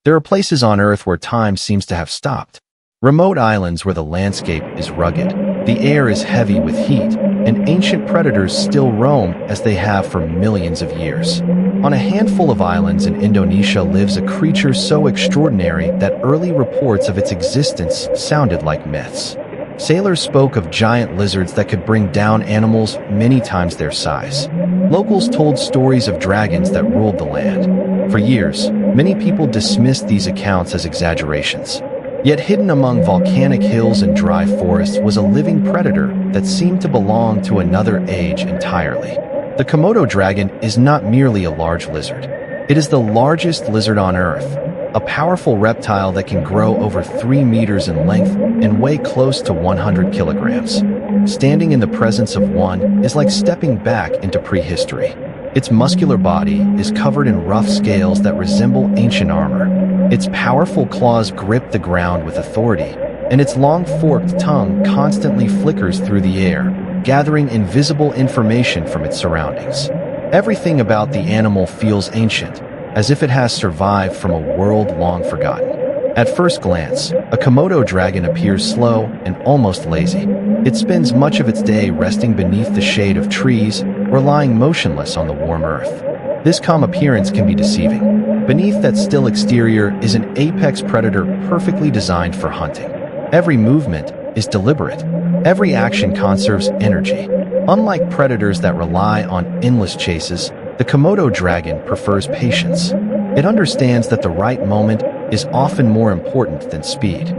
There are places on Earth where time seems to have stopped. Remote islands where the landscape is rugged, the air is heavy with heat, and ancient predators still roam as they have for millions of years. On a handful of islands in Indonesia lives a creature so extraordinary that early reports of its existence sounded like myths. Sailors spoke of giant lizards that could bring down animals many times their size. Locals told stories of dragons that ruled the land. For years, many people dismissed these accounts as exaggerations. Yet hidden among volcanic hills and dry forests was a living predator that seemed to belong to another age entirely. The Komodo dragon is not merely a large lizard. It is the largest lizard on Earth, a powerful reptile that can grow over 3 meters in length and weigh close to 100 kilograms. Standing in the presence of one is like stepping back into prehistory. Its muscular body is covered in rough scales that resemble ancient armor. Its powerful claws grip the ground with authority, and its long forked tongue constantly flickers through the air, gathering invisible information from its surroundings. Everything about the animal feels ancient, as if it has survived from a world long forgotten. At first glance, a Komodo dragon appears slow and almost lazy. It spends much of its day resting beneath the shade of trees or lying motionless on the warm earth. This calm appearance can be deceiving. Beneath that still exterior is an apex predator perfectly designed for hunting. Every movement is deliberate. Every action conserves energy. Unlike predators that rely on endless chases, the Komodo dragon prefers patience. It understands that the right moment is often more important than speed.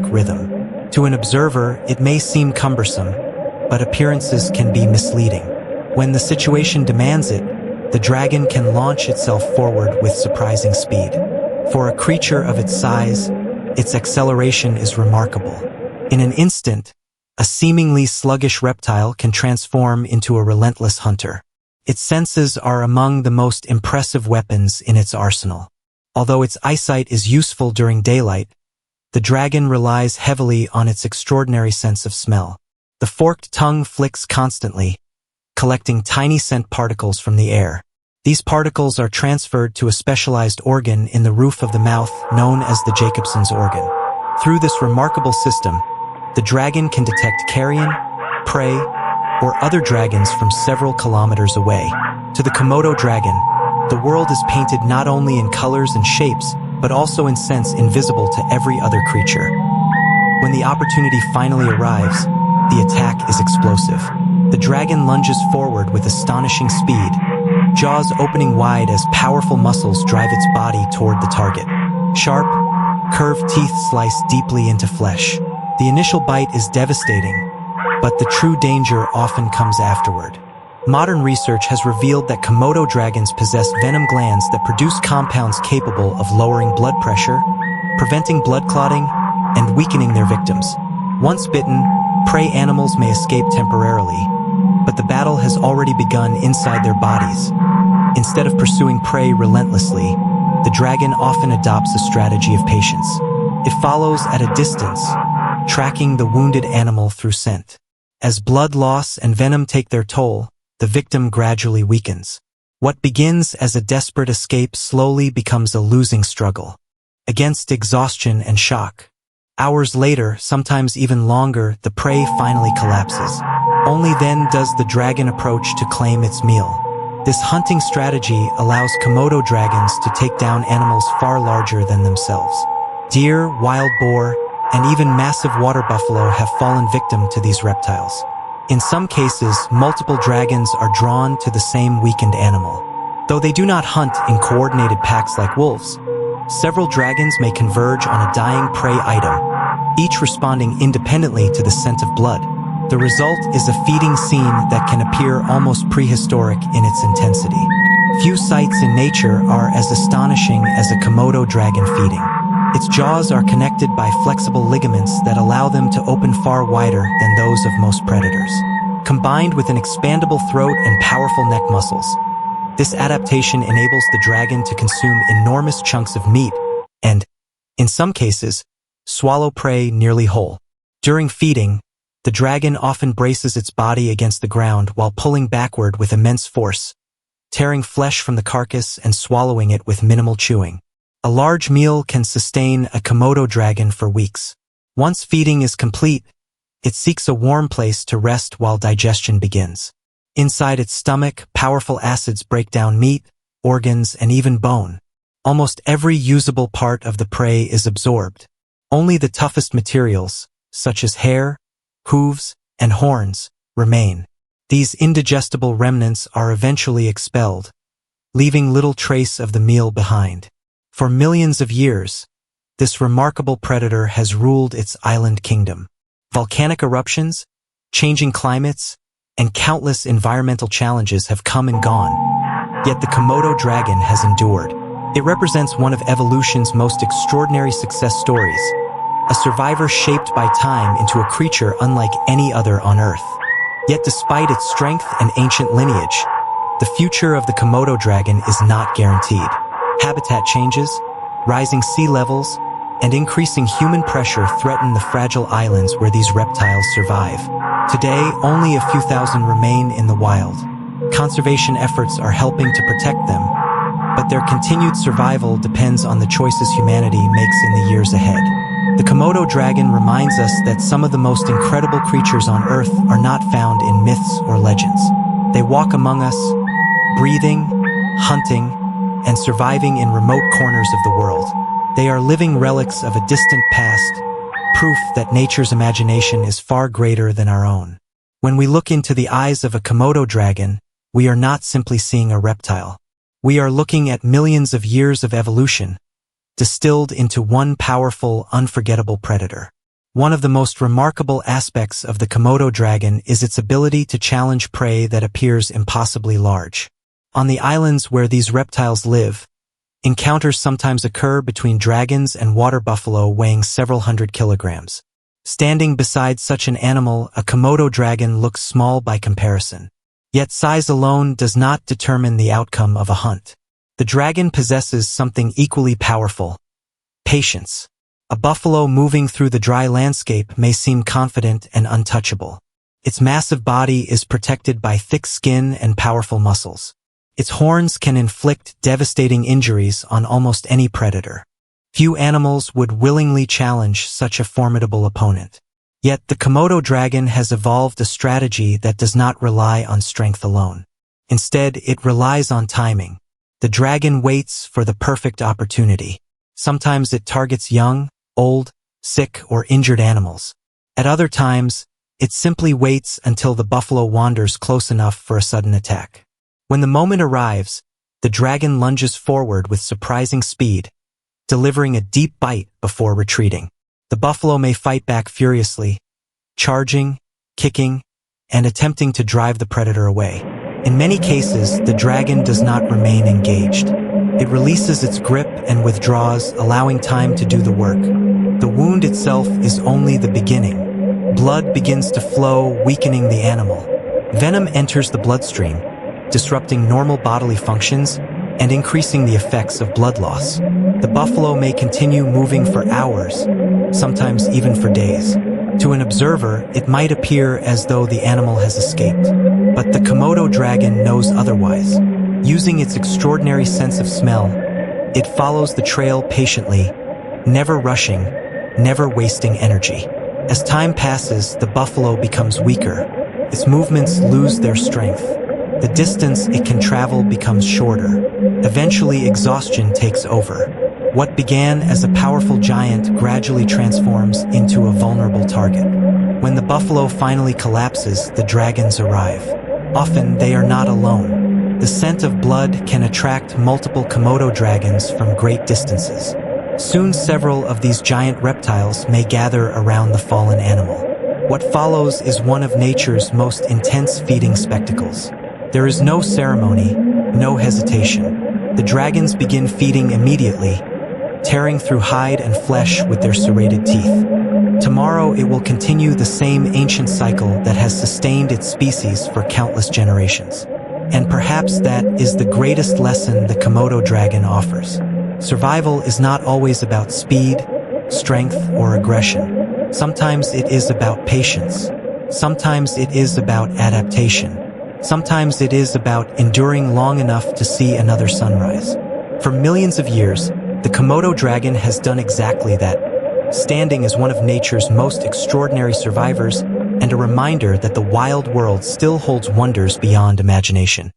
Rhythm. To an observer, it may seem cumbersome, but appearances can be misleading. When the situation demands it, the dragon can launch itself forward with surprising speed. For a creature of its size, its acceleration is remarkable. In an instant, a seemingly sluggish reptile can transform into a relentless hunter. Its senses are among the most impressive weapons in its arsenal. Although its eyesight is useful during daylight, the dragon relies heavily on its extraordinary sense of smell. The forked tongue flicks constantly, collecting tiny scent particles from the air. These particles are transferred to a specialized organ in the roof of the mouth known as the Jacobson's organ. Through this remarkable system, the dragon can detect carrion, prey, or other dragons from several kilometers away. To the Komodo dragon, the world is painted not only in colors and shapes, but also in scents invisible to every other creature. When the opportunity finally arrives, the attack is explosive. The dragon lunges forward with astonishing speed, jaws opening wide as powerful muscles drive its body toward the target. Sharp, curved teeth slice deeply into flesh. The initial bite is devastating, but the true danger often comes afterward. Modern research has revealed that Komodo dragons possess venom glands that produce compounds capable of lowering blood pressure, preventing blood clotting, and weakening their victims. Once bitten, prey animals may escape temporarily, but the battle has already begun inside their bodies. Instead of pursuing prey relentlessly, the dragon often adopts a strategy of patience. It follows at a distance, tracking the wounded animal through scent. As blood loss and venom take their toll, the victim gradually weakens. What begins as a desperate escape slowly becomes a losing struggle. Against exhaustion and shock. Hours later, sometimes even longer, the prey finally collapses. Only then does the dragon approach to claim its meal. This hunting strategy allows Komodo dragons to take down animals far larger than themselves. Deer, wild boar, and even massive water buffalo have fallen victim to these reptiles. In some cases, multiple dragons are drawn to the same weakened animal. Though they do not hunt in coordinated packs like wolves, several dragons may converge on a dying prey item, each responding independently to the scent of blood. The result is a feeding scene that can appear almost prehistoric in its intensity. Few sights in nature are as astonishing as a Komodo dragon feeding. Its jaws are connected by flexible ligaments that allow them to open far wider than those of most predators. Combined with an expandable throat and powerful neck muscles, this adaptation enables the dragon to consume enormous chunks of meat and, in some cases, swallow prey nearly whole. During feeding, the dragon often braces its body against the ground while pulling backward with immense force, tearing flesh from the carcass and swallowing it with minimal chewing. A large meal can sustain a Komodo dragon for weeks. Once feeding is complete, it seeks a warm place to rest while digestion begins. Inside its stomach, powerful acids break down meat, organs, and even bone. Almost every usable part of the prey is absorbed. Only the toughest materials, such as hair, hooves, and horns, remain. These indigestible remnants are eventually expelled, leaving little trace of the meal behind. For millions of years, this remarkable predator has ruled its island kingdom. Volcanic eruptions, changing climates, and countless environmental challenges have come and gone. Yet the Komodo dragon has endured. It represents one of evolution's most extraordinary success stories, a survivor shaped by time into a creature unlike any other on Earth. Yet despite its strength and ancient lineage, the future of the Komodo dragon is not guaranteed. Habitat changes, rising sea levels, and increasing human pressure threaten the fragile islands where these reptiles survive. Today, only a few thousand remain in the wild. Conservation efforts are helping to protect them, but their continued survival depends on the choices humanity makes in the years ahead. The Komodo dragon reminds us that some of the most incredible creatures on Earth are not found in myths or legends. They walk among us, breathing, hunting, and surviving in remote corners of the world. They are living relics of a distant past, proof that nature's imagination is far greater than our own. When we look into the eyes of a Komodo dragon, we are not simply seeing a reptile. We are looking at millions of years of evolution, distilled into one powerful, unforgettable predator. One of the most remarkable aspects of the Komodo dragon is its ability to challenge prey that appears impossibly large. On the islands where these reptiles live, encounters sometimes occur between dragons and water buffalo weighing several hundred kilograms. Standing beside such an animal, a Komodo dragon looks small by comparison. Yet size alone does not determine the outcome of a hunt. The dragon possesses something equally powerful: patience. A buffalo moving through the dry landscape may seem confident and untouchable. Its massive body is protected by thick skin and powerful muscles. Its horns can inflict devastating injuries on almost any predator. Few animals would willingly challenge such a formidable opponent. Yet the Komodo dragon has evolved a strategy that does not rely on strength alone. Instead, it relies on timing. The dragon waits for the perfect opportunity. Sometimes it targets young, old, sick, or injured animals. At other times, it simply waits until the buffalo wanders close enough for a sudden attack. When the moment arrives, the dragon lunges forward with surprising speed, delivering a deep bite before retreating. The buffalo may fight back furiously, charging, kicking, and attempting to drive the predator away. In many cases, the dragon does not remain engaged. It releases its grip and withdraws, allowing time to do the work. The wound itself is only the beginning. Blood begins to flow, weakening the animal. Venom enters the bloodstream, disrupting normal bodily functions and increasing the effects of blood loss. The buffalo may continue moving for hours, sometimes even for days. To an observer, it might appear as though the animal has escaped. But the Komodo dragon knows otherwise. Using its extraordinary sense of smell, it follows the trail patiently, never rushing, never wasting energy. As time passes, the buffalo becomes weaker. Its movements lose their strength. The distance it can travel becomes shorter. Eventually, exhaustion takes over. What began as a powerful giant gradually transforms into a vulnerable target. When the buffalo finally collapses, the dragons arrive. Often, they are not alone. The scent of blood can attract multiple Komodo dragons from great distances. Soon, several of these giant reptiles may gather around the fallen animal. What follows is one of nature's most intense feeding spectacles. There is no ceremony, no hesitation. The dragons begin feeding immediately, tearing through hide and flesh with their serrated teeth. Tomorrow it will continue the same ancient cycle that has sustained its species for countless generations. And perhaps that is the greatest lesson the Komodo dragon offers. Survival is not always about speed, strength, or aggression. Sometimes it is about patience. Sometimes it is about adaptation. Sometimes it is about enduring long enough to see another sunrise. For millions of years, The Komodo dragon has done exactly that, standing as one of nature's most extraordinary survivors and a reminder that the wild world still holds wonders beyond imagination.